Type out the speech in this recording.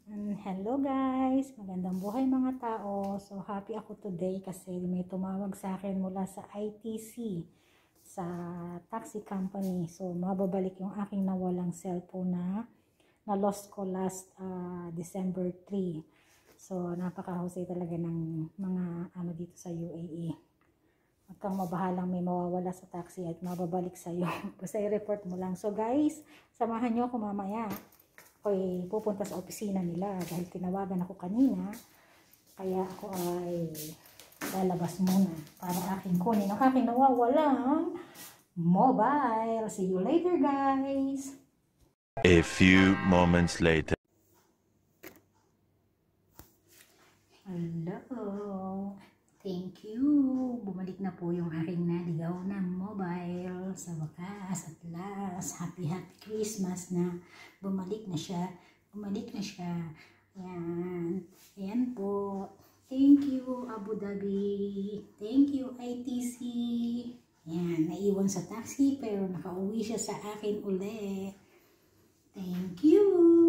Hello guys! Magandang buhay mga tao. So happy ako today kasi may tumawag sa akin mula sa ITC, sa taxi company. So mababalik yung aking nawalang cellphone na lost ko last December 3. So napakahusay talaga ng mga ano dito sa UAE. Huwag kang mabahalang may mawawala sa taxi at mababalik sa'yo. Basta i-report mo lang. So guys, samahan nyo ako mamaya. Ako'y pupunta sa opisina nila dahil tinawagan ako kanina. Kaya ako ay lalabas muna para aking kunin ang aking nawawalang mobile. See you later guys! A few moments later. Hello! Thank you! Bumalik na po yung aking naligaw na mobile. Sa wakas, at last, happy Christmas na. Bumalik na siya. Ayan. Ayan po. Thank you, Abu Dhabi. Thank you, ITC. Ayan, naiwan sa taxi pero nakauwi siya sa akin uli. Thank you!